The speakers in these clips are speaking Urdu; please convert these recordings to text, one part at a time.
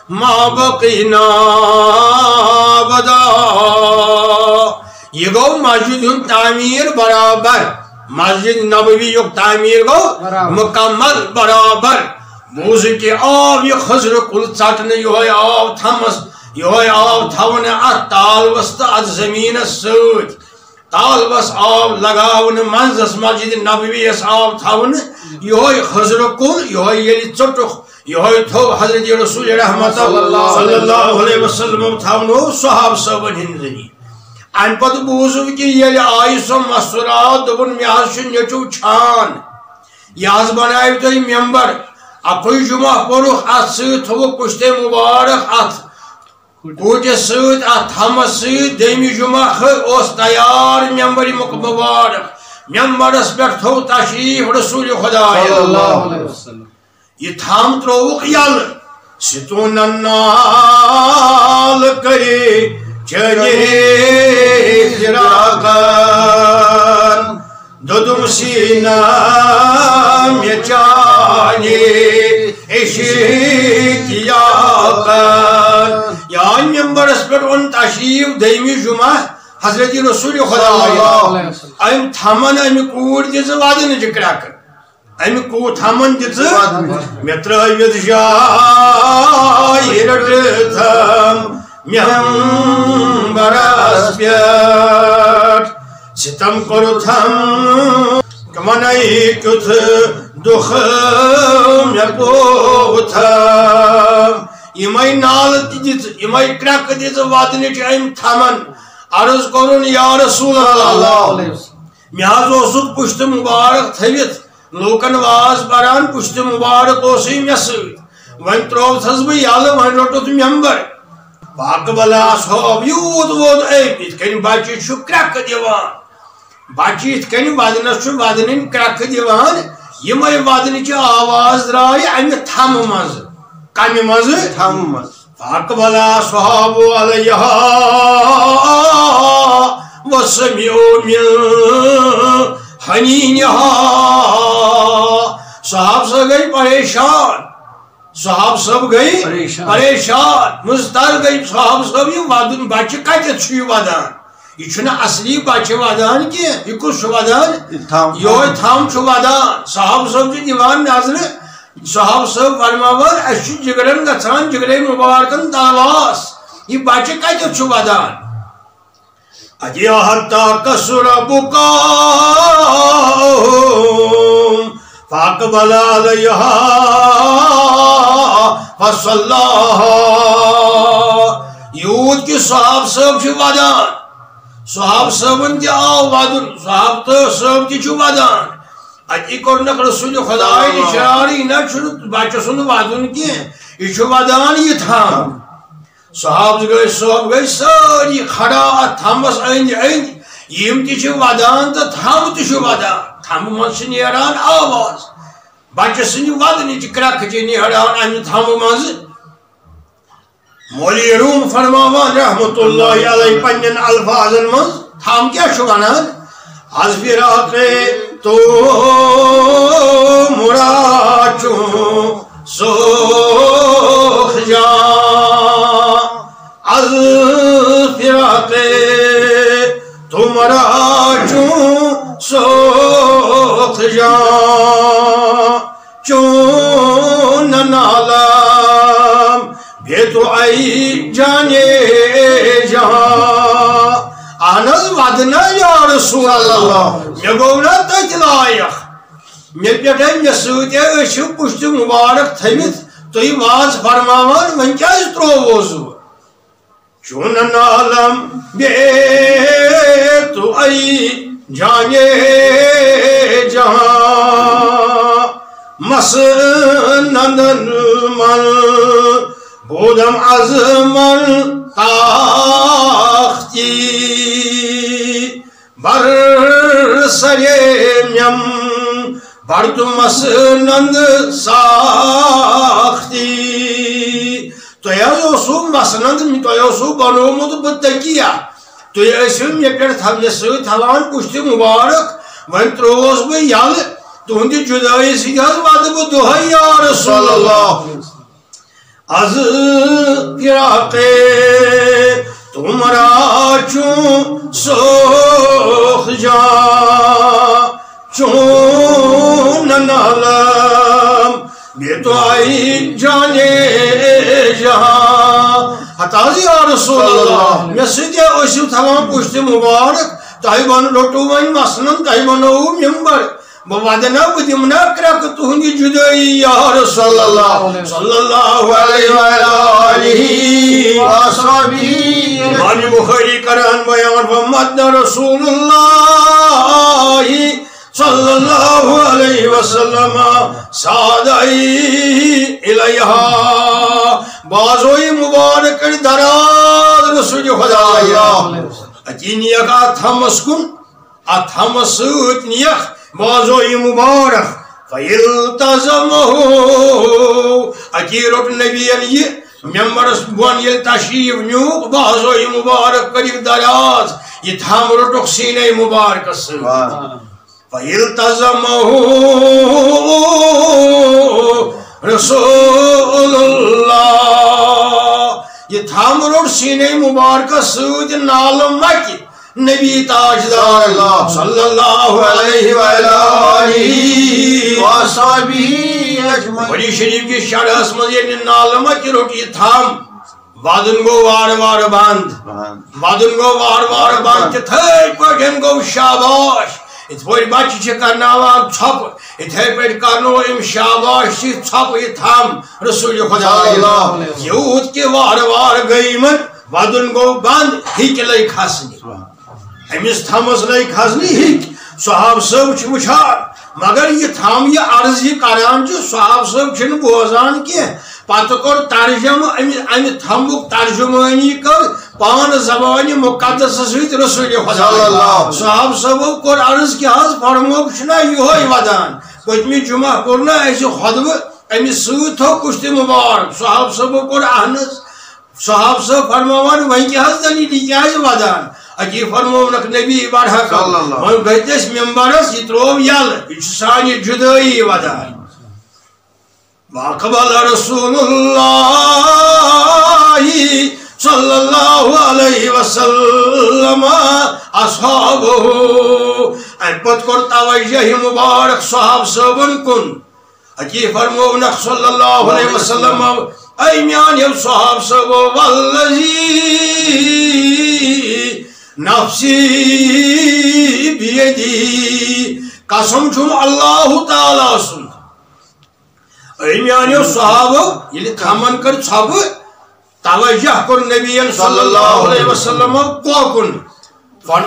ما بقينا ابدا یہ گو مسجد ہند تعمیر برابر مسجد نبوی یک تعمیر گو مکمل برابر موضوع کہ آب یہ خضر کل ٹھٹنے یہ آب تھمس یہ آب تھون ات تالوس تو ات زمین ست تالوس آب لگاون منزس مسجد نبوی آب تھون یہ خضر کل یہ ٹھٹک یہ تھو حضرت رسول رحمت صلی اللہ علیہ وسلم تھونو صحاب صبن ہندنی ان پتہ بوزو کہ یہ آئی سو مسرات دبن میاز نیچو چھان یہ بنائیو تو ممبر اکوئی جمعہ پورخ ات ست تھو پشتے مبارک ات کوٹے ست ات تھمس ست دیمی جمعہ اس تیار ممبر مبارک ممبرس پہ تھو تشریف رسول خدا صلی اللہ علیہ وسلم یہ تھام تروک یل ستون نال کری چلی جراکن دودم سینہ میں چانی عشق یاکن یعنی ممبرس پر ان تشریف دیمی جمعہ حضرت رسول خدا ایم تھمن ایم کور دیز وادن جکراکن امی کو تھامن دت میں ترایت جائی رٹتم ممبرس پیٹ ستم کرتم کمنائی کت دخ میں پوتم یمائی نال دت یمائی کرک دت واتنچ ام تھامن عرض کرن یا رسول اللہ میں حض اوسک پشت مبارک تھوت لوکن واز بران پشت مبارک اوسی میں ست ون تروتھس بہ یل ون رٹت ممبر باق بلا صحب یوت ووت ات کن بچہ چھ کرک دیوان بچہ ات کن ودنس چھ ودنن کرک دیوان یمے ودنچ آواز درائے امہ تھم مز کمہ مز تھم مز باق بلا صحب علیہ وسمعوا من حنینہا صحاب صاحب گئی پریشان صحاب صاحب گئی پریشان مزدر گئی صحاب صاحب یہ ودن بچہ کتت چھ ودان یہ چھنا اصلی بچہ ودان کی یہ کس ودان یہ تھم چھ ودان صحاب صاحب چھ دیوان نظر صحاب صاحب فرماوان اس جگرن گژھان جگرے مبارکن داواس یہ بچہ کتت چھ ودان اجی حتی کسر بکاؤں فاقبل علیہا فصلاہا یود کی صحاب صاحب چھ ودان صحاب صاحبن تی آو ودن صحاب صاحب تی چھ ودان اجی کرنک رسول خدای نشاری نا چھن بچہ سن ودن کی یہ چھ ودان یہ تھام صحاب گئی ساری کھڑا تھمس اند یم تی ودان تو تھم تی ودان تھم مز نیران آواز بچہ سن ودنچ کرک چھ نیران امہ تھم مز مولی روم فرماوان رحمت اللہ علیہ پنن الفاظن مز تھم کیا چھ ونان از فراق تو مراد چون سوخ جان از فراق تمہارا چون سوخ جان چون نالم بھی تو آئی جانے جان آنز ودنا یا رسول اللہ میں گونا تک لائق میں پیٹھے میں سوتے اشو پشت مبارک تھمت تو یہ واز فرماوان من کیا ترو وضو چون نالم بے تو ای جانے جہاں مسنن من بودم از من تاختی بر سریم بردم مسنند ساختی تو یاسو مسنند تو یاسو بنومد بتکیا تو یاسو یہ پر تھم یہ سو تھوان پشت مبارک ون تروس بہ یل تہندِ جُدٲیی سۭتۍ حظ وَدٕ بہٕ دۄہَے یا رسول اللہ از فراقے تمہارا چون سوخ جا چون نالم بے تو آئی جانے جہاں حتاز یا رسول اللہ میں سیدھے اسیو تھوان پشت مبارک تاہی بان لوٹو وین مسنن تاہی بانو ممبر بوادنا بدمنا کرک تہندِ جُدٲیی یا رسول اللہ صلی اللہ علیہ وآلہ وصحبہ امام بخاری کران بیان ومد رسول اللہ صلی اللہ علیہ وسلم سادائی الیہا بازوئی مبارک دراز رسول خدا اتی نیک اتھمس کن اتھمس سوت نیک بازوئی مبارک فیلتزمہو اتی رک نبیین یہ ممبرس بون یل تشریف نیوک بازوئی مبارک قریب دراز یہ تھم رٹک سینہ مبارک سوت فیلتزمہو رسول اللہ یہ تھم رٹ سینہ مبارک سوت نالم مکی نبی تاجدار صلی اللہ علیہ وآلہ وصحبہ اجمعین بڑی شریف کی شرح اسمد یہ نالمہ کی روٹی تھام وادن گو وار وار باند وادن گو وار وار باند کہ تھے پڑھن گو شاباش ات پوری بچی چھ کرناوان چھپ اتھے پیٹ کرنو ام شاباش چھ چھپ یہ تھام رسول خدا یوت کے وار وار گئی من وادن گو باند ہی کے لئے کھاسنی امس تھمس لئی کھسنی ہک صحاب صاحب چھ وچھان مگر یہ تھم یہ عرض یہ کران چھ صحاب صاحب چھن بوزان کی پتہ کور ترجمہ امہ تھمک ترجمانی کر پان زبان مقدس سۭتۍ رسول خدا صحاب صاحب کور عرض کی حظ فرموک چھنا یہوے ودان پتمی جمعہ کورنا اسہ خطبہ امس سۭتۍ تھو کشتہ مبارک صحاب صاحب کور اہنس صحاب صاحب فرماوان وۄنۍ کیٛاہ حظ دلیٖل یہِ کیٛازِ ودان اکی فرمونک نبی برحق وۄنۍ گٔژھِس ممبرس یہِ ترٛوو یلہٕ یہِ چھُ سانہِ جُدٲیی ودان واقبل رسول اللہ صلی اللہ علیہ وسلم اصحابہ ام پت کور توجہ مبارک صحاب صاحبن کن اکی فرمونک صلی اللہ علیہ وسلم ای میان یم صحاب صاحب والذی نفسی بیدی قسم چھم اللہ تعالیٰ سن ای میانیو صحابہ یلی تھمن کر چھپ توجہ کر نبی صلی اللہ علیہ وسلم کوکن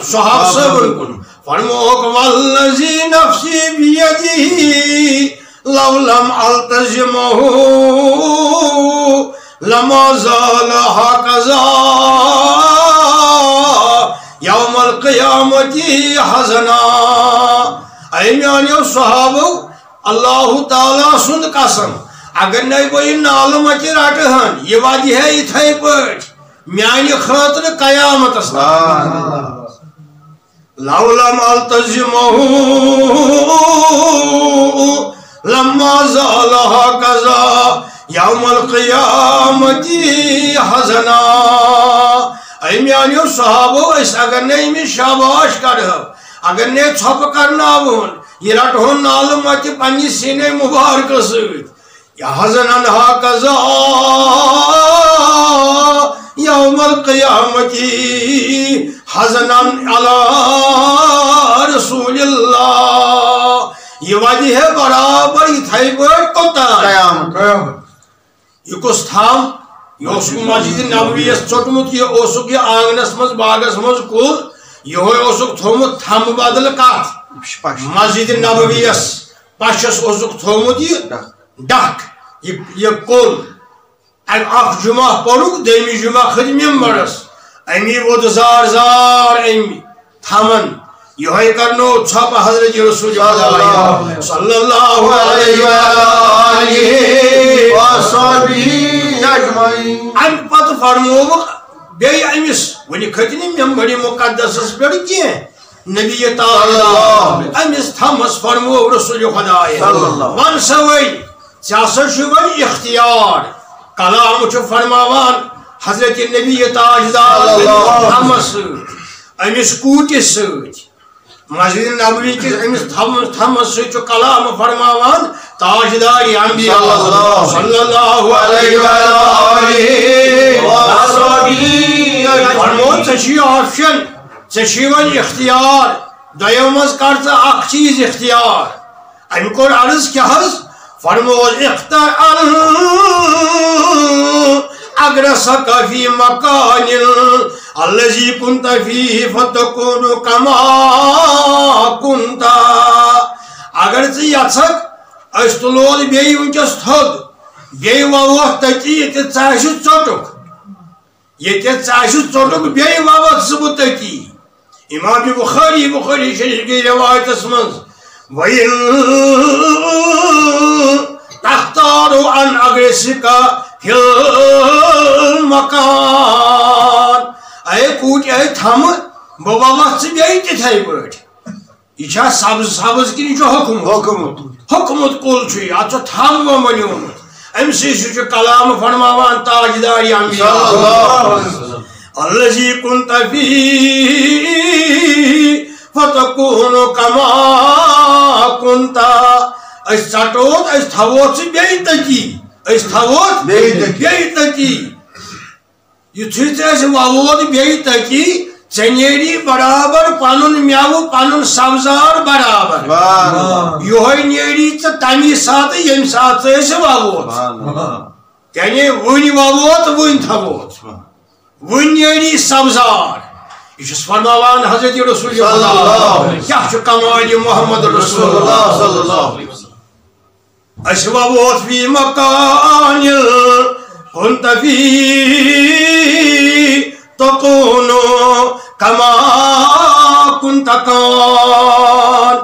صحاب صاحبن کن فرموک والذی نفسی بیدی لو لم التزمہ لما زال هكذا يوم القيامة حزنا اے میانیو صحابو اللہ تعالیٰ سند قسم اگر نئی بھئی نالم اچی رٹہن یہ وادی ہے اتھائی پٹ میانی خاطر قیامت اسلام لو لم التزمہ لما زال هكذا یوم القیامت حزنا اے میانیو صحابو اس اگر نئی میں شاباش کرو اگر نئی چھپ کرناون یہ رٹھون نالم اتی پنی سینے مبارک سوید یا حزنا هكذا یوم القیامت حزنا علی رسول اللہ یہ وادی ہے برابر اتھائی پر کتا قیامت یہ کس تھام یہ اسک مسجد نبوی اس چوٹمت یہ اسک یہ آنگنس مز باغس مز کل یہ اسک تھومت تھم بدل کات مسجد نبوی اس پشس اسک تھومت یہ ڈک یہ کل اخ جمعہ پڑھوک دیمی جمعہ خد ممبرس امی ود زار زار امی تھمن یہ کرنو چھپ حضرت رسول اللہ صلی اللہ علیہ وآلہ وصحبہ اجمعین ام پت فرموک بی امس ونی کھتنی ممبری مقدس اس پر کی نبی تاجدار امس تھمس فرمو رسول خدای ون سا ون ون اختیار کلام فرماوان حضرت نبی تاجدار تھمس امس کوٹس ست مسجد نبوی کس امس تھمس ست کلام فرماوان تاجدار انبیاء صلی اللہ علیہ وسلم فرمو ژے آپشن ژے ون اختیار دویو مز کر ژٕ اکھ چیز اختیار امہ کور عرض کیا حض فرمو اختار اگرسک فی مکان الذی کنت فیہ فتکون کما کنت اگر ژٕ یژھکھ أسۍ تُلون بیٚیہِ ونکیٚس تھوٚد بیٚیہِ ووکھ تٔتی ییٚتہِ ژٕ آسہِ ژوٚٹُکھ ییٚتہِ ژٕ آسہِ ژوٚٹُکھ بیٚیہِ ووکھ ژٕ بہٕ تٔتی امام بخاری شریف کی روایتس منٛز تختار ان اگرسک فی المکان اے کوٹ اے تھم بہٕ ووکھ ژٕ بیٚیہِ تِتھے پٲٹھۍ یہ چھا سبز سبز کن یہ حکمت کل چھ ات تھم ونیومت ام سی کلام فرماوان تاجدار انبیاء الذی کنت فیہ فتکون کما کنت اس ژٹوت اس تھوت ژٕ بیٚیہِ تٔتی اس تھوت بیٚیہِ تٔتی یُتھُے ژٕ اَسہِ ووٚوُت بیٚیہِ تٔتی ژےٚ نیری برابر پنُن میوٕ پنُن سبزار برابر یہوے نیری ژےٚ تمی ساتہٕ ییٚمہِ ساتہٕ ژٕ اَسہِ ووٚوُت یعنی وُنہِ ووٚوُت وُنہِ تھووت وُنہِ نیری سبزار یہ چھُس فرماوان حضرت رسول اللہ کیا چھُ کمال محمد رسول اللہ صلی اللہ علیہ وسلم اَسہِ ووٚوُت فی مکان کنت فیہ تکون کما کنت کان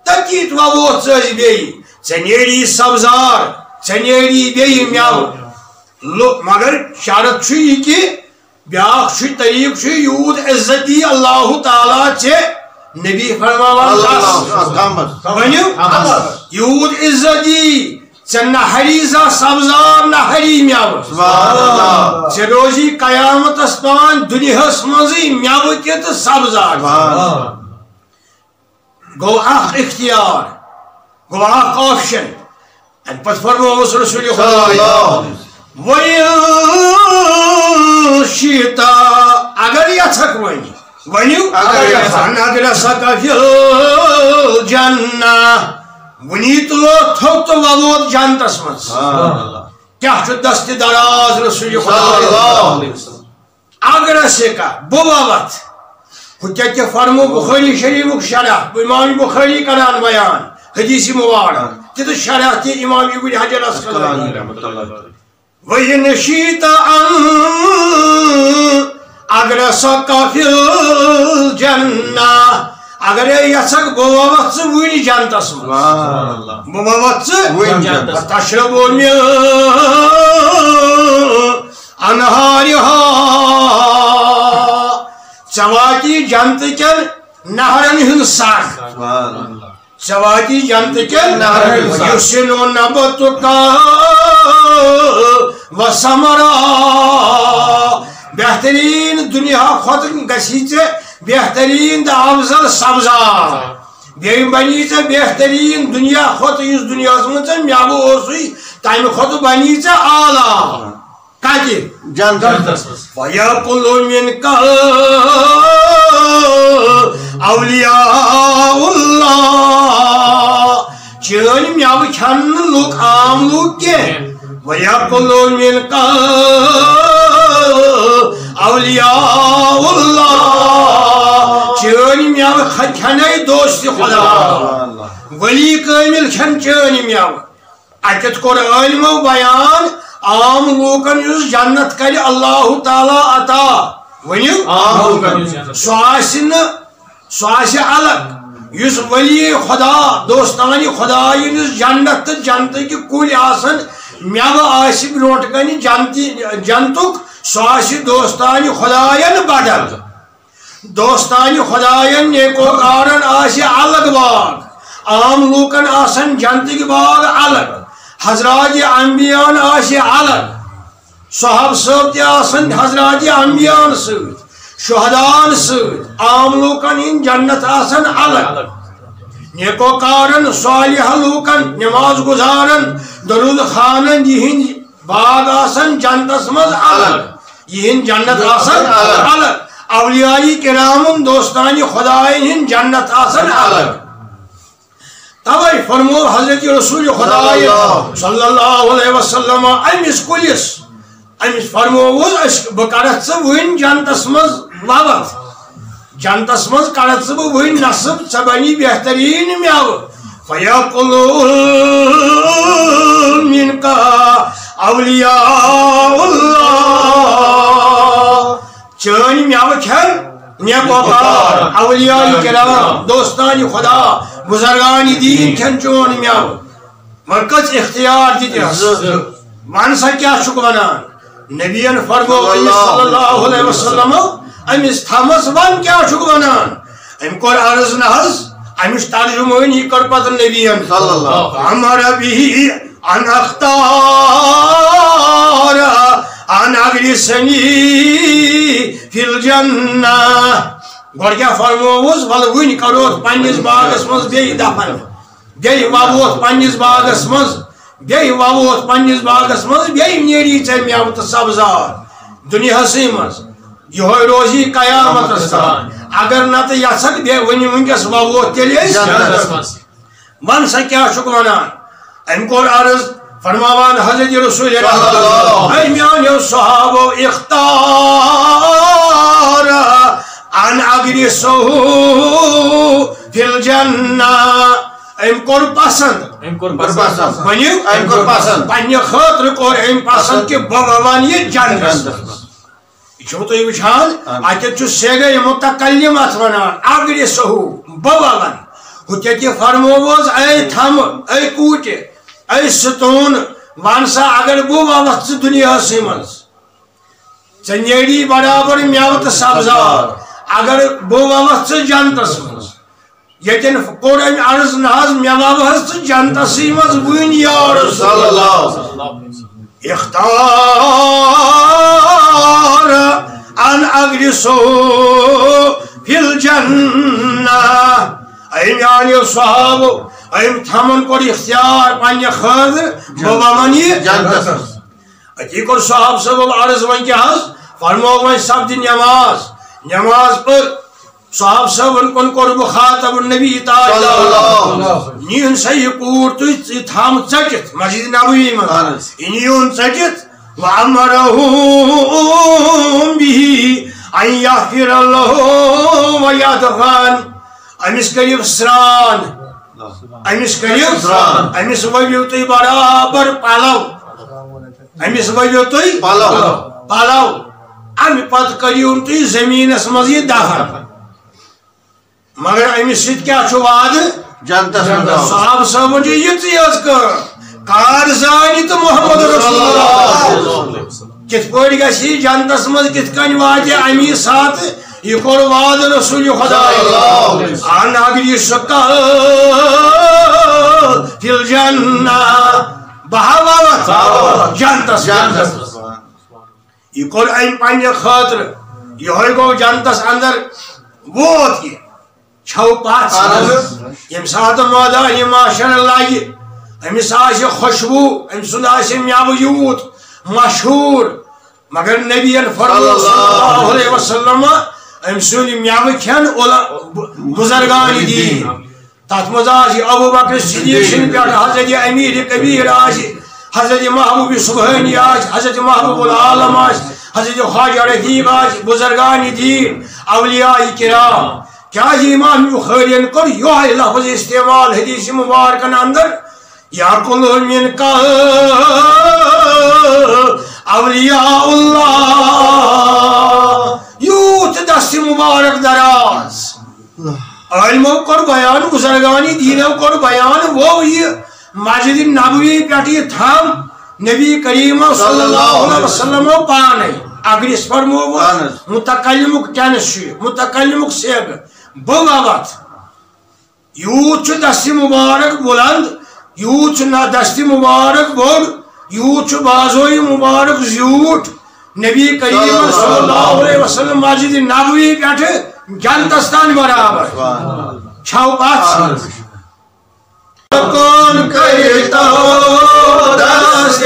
تکیت ووت ژٕ بیٚیہِ ژےٚ نیری سبزار ژےٚ نیری بیٚیہِ میوٕ مگر شرط چھُ یہِ کہِ بیاکھ چھُ طریٖقہٕ چھُ یوٗت عزتی اللہ تعالیٰ ژےٚ نبی فرماوان ؤنِو یوٗت عزتی ژےٚ نہ ہری زانٛہہ سبزار نہ ہری میوٕ ژےٚ روزی قیامتس تام دُنیاہس منٛزٕے میوٕ تہِ تہٕ سبزار گوٚو اکھ اختیار گوٚو اکھ آپشن امہِ پتہٕ فرمووُس رسول خدا شیٖتا اگر یژھکھ وۄنۍ ؤنِو اگرسک فی الجنہ ونی تلو تھوٚد تہٕ ووٚوُت جنتس منٛز کیٛاہ چھُ دستہِ دراز رسول خدا اگرسک بہٕ ووتھ ہُہ کیٛاہ تہِ فرمو بخاری شریفُک شرح امام بخاری کران بیان حدیث مبارک تہِ تہٕ شرح تہِ امام ابن حجر اسقلانی وَإِنْ شِئْتَ اگرسک فی الجنہ اگر یژھکھ بہٕ ووتھ ژٕ وُنہِ جنتس منٛز بہٕ ووتھ ژٕ وُنہِ تشربو مِن انہارہا ژےٚ واتی جنتہٕ کٮ۪ن نہرن ہُنٛد سر ژےٚ واتی جنتہٕ کٮ۪ن نہرن یُسنو نبتُکا وثمرا بہترین دنیا کھۄتہٕ گژھی ژےٚ بہترین تہٕ افضل سبزار بیٚیہِ بنی ژےٚ بہترین دنیا کھۄتہٕ یُس دُنیاہس منٛز ژےٚ میوٕ اوسُے تمہِ کھۄتہٕ بنی ژےٚ اعلیٰ کتہِ جنتس منٛز وَیَأْکُلُ مِنکَ اولیاء اللہ چٲنۍ میوٕ کھٮ۪ن نہٕ لُکھ عام لُکھ کینٛہہ وَیَأْکُلُ مِنکَ اولیاء اللہ چٲنۍ میوٕ کھٮ۪نے دوستہِ خدا ولی کٲمِل کھٮ۪ن چٲنۍ میوٕ اتٮ۪تھ کوٚر عٲلمو بیان عام لوٗکن یُس جنت کرِ اللہ تعالیٰ عطا ؤنِو سُہ آسہِ الگ یُس ولی خدا دوستانہِ خدا یُس جنت تہٕ جنتٕکۍ کُلۍ آسن میوٕ آسہِ برونٛٹھ کنہِ جنتُک سُہ آسہِ دوستانہِ خداین بدل دوستان خدایان نیکوکارن آسہِ الگ باغ عام لوکن آسن جنتک باغ الگ حضرات انبیاءن آسہِ الگ صحاب صٲب تہِ آسن حضرات انبیاءن سۭتۍ شہدان سۭتۍ عام لوکن ہٕنٛدۍ جنت آسن الگ نیکوکارن صالح لوکن نماز گزارن درود خانن یہند باغ آسن جنتس مز الگ یہند جنت آسن الگ اولیاء کرامن دوستان خدایَن ہٕنٛدۍ جنت آسن الگ توے فرمو حضرت رسول خدا صلی اللہ علیہ وسلم امس کلس امس فرموس بہ کرتھ ژٕ وٕنۍ جنتس مز ووت جنتس مز کرتھ ژٕ بہ وٕنۍ نصب ژےٚ بنی بہترین میوٕ فیاکل منکا اولیاء اللہ چٲنۍ میوٕ کھٮ۪ن نیکوکار اولیاء کرام دوستان خدا بزرگان دین کھٮ۪ن چون میوٕ مگر کٔژ اختیار دِتِس ون سا کیٛاہ چھُکھ ونان نبیَن فرمو أمِس صلی اللہ علیہ وسلم أمِس تھمس ون کیٛاہ چھُکھ ونان أمۍ کوٚر عرض نہ حظ أمِچ ترجمٲنی کٔر پتہٕ نبیَن امر بِہِ ان اختار ان اغرسنی فی الجنہ گۄڈٕ کیٛاہ فرمووُس وَلہٕ وٕنۍ کروتھ پننِس باغس منٛز بیٚیہِ دفن بیٚیہِ وووتھ پننِس باغس منٛز بیٚیہِ وووتھ پننِس باغس منٛز بیٚیہِ نیری ژےٚ مٮ۪وٕ تہٕ سبزار دُنیاہسٕے منٛز یِہوے روزی قیامتس تام اگر نتہٕ یژھکھ بیٚیہِ وٕنہِ وٕنکٮ۪س وووتھ تیٚلہِ أسۍ ون سا کیٛاہ چھُکھ ونان أمۍ کوٚر عرض فرماوان حضرت رسول اے میانیو صحابو اختار ان اغرسو فی الجنہ أمۍ کوٚر پسند ؤنِو پننہِ خٲطرٕ کوٚر أمۍ پسند کہِ بہٕ وَوان یہِ جنتس یہِ چھُو تُہۍ وٕچھان اَتٮ۪تھ چھُ سیگے متکلم اتھ ونان اغرسو بہٕ وَوان ہُتٮ۪تھ یہِ فرمووُس اے تھمہٕ اے کوٗٹہِ اے ستون ون سا اگر بہٕ ووتھ ژٕ دُنیاہسٕے منٛز ژےٚ نیری برابر مٮ۪وٕ تہٕ سبزار اگر بہٕ ووتھ ژٕ جنتس منٛز ییٚتٮ۪ن کوٚر أمۍ عرض نہ حظ مےٚ ووہس ژٕ جنتسٕے منٛز وٕنۍ یا رسول اللہ اختار ان اغرسو فی الجنہ اے میانیو صحابو أمۍ تھمن کوٚر اختیار پننہِ خٲطرٕ بہٕ وَوان یہِ جنتس أتی کوٚر صحاب صٲبو عرض وۄنۍ کیٛاہ حظ فرمو وۄنۍ سپدِ نٮ۪ماز نٮ۪ماز پٔر صحاب صٲبن کُن کوٚر مُخاطب نبی تاجدار نیٖہُن سا یہِ کوٗر تُہۍ یہِ تھم ژٔٹِتھ مسجد نبوی منٛز یہِ نیٖہُن ژٔٹِتھ وَأَمَرَهُم بِهِ أَن يَغْفِرَ لَهُ وَيَدْخَلَ أمِس کٔرِو سرٛان أمِس کٔرِو أمِس ؤلِو تُہۍ برابر پلو أمِس ؤلِو تُہۍ پلو امہِ پتہٕ کٔرِہُن تُہۍ زٔمیٖنس منٛز یہِ دفن مگر أمِس سۭتۍ کیٛاہ چھُ وعدٕ جنتس منٛز صحاب صٲبن چھُ یِژٕے یٲژ کٲم کار زانہِ تہٕ محمد رسول اللہ کِتھ پٲٹھۍ گژھِ یہِ جنتس منٛز کِتھ کٔنۍ واتہِ امی ساتہٕ یہِ کوٚر وعدٕ رسول خۄداے ان اغرسک فی الجنہ بہٕ ہا ووتھ جنتس منٛز یہِ کوٚر أمۍ پننہِ خٲطرٕ یِہوے گوٚو جنتس اندر ووت یہِ چھو پژھ ییٚمہِ ساتہٕ مٲدانہِ معاشر لگہِ أمِس آسہِ خوشبوٗ أمۍ سُنٛد آسہِ مٮ۪وٕ یوٗت مشہوٗر مگر نبیَن فرموو صلی اللہ علیہ وسلم أمۍ سُنٛد مٮ۪وٕ کھٮ۪ن بُزرگان دیٖن تتھ منٛز آسہِ ابوٗ بکر صدیٖق سٕنٛدِ پٮ۪ٹھ حضرت امیٖر کبیٖر آسہِ حضرت محبوب سبحانی آسہِ حضرت محبوب العالم آسہِ حضرت خواجہ رفیق آسہِ بُزرگان دیٖن اولیاء کرام کیٛازِ امام بخارین کوٚر یِہوے لفظ استعمال حدیث مبارکن اندر یاکل منکا اولیاء اللہ یوٗت دست مبارک دراز عالمو کوٚر بیان بُزرگان دیٖنو کوٚر بیان وو یہِ مسجد نبوی پٮ۪ٹھ یہِ تھم نبی کریم صلی اللہ علیہ وسلم پانے اگر اس فرمو متکلمک ٹینس متکلمک سیگ بغاوت یوت دستی مبارک بلند یوت دستی مبارک بوڑ یوت بازوئی مبارک زیوٹ نبی کریم صلی اللہ علیہ وسلم مسجد نبوی پہ جنتستان برابر چھو بات کون کرتا دست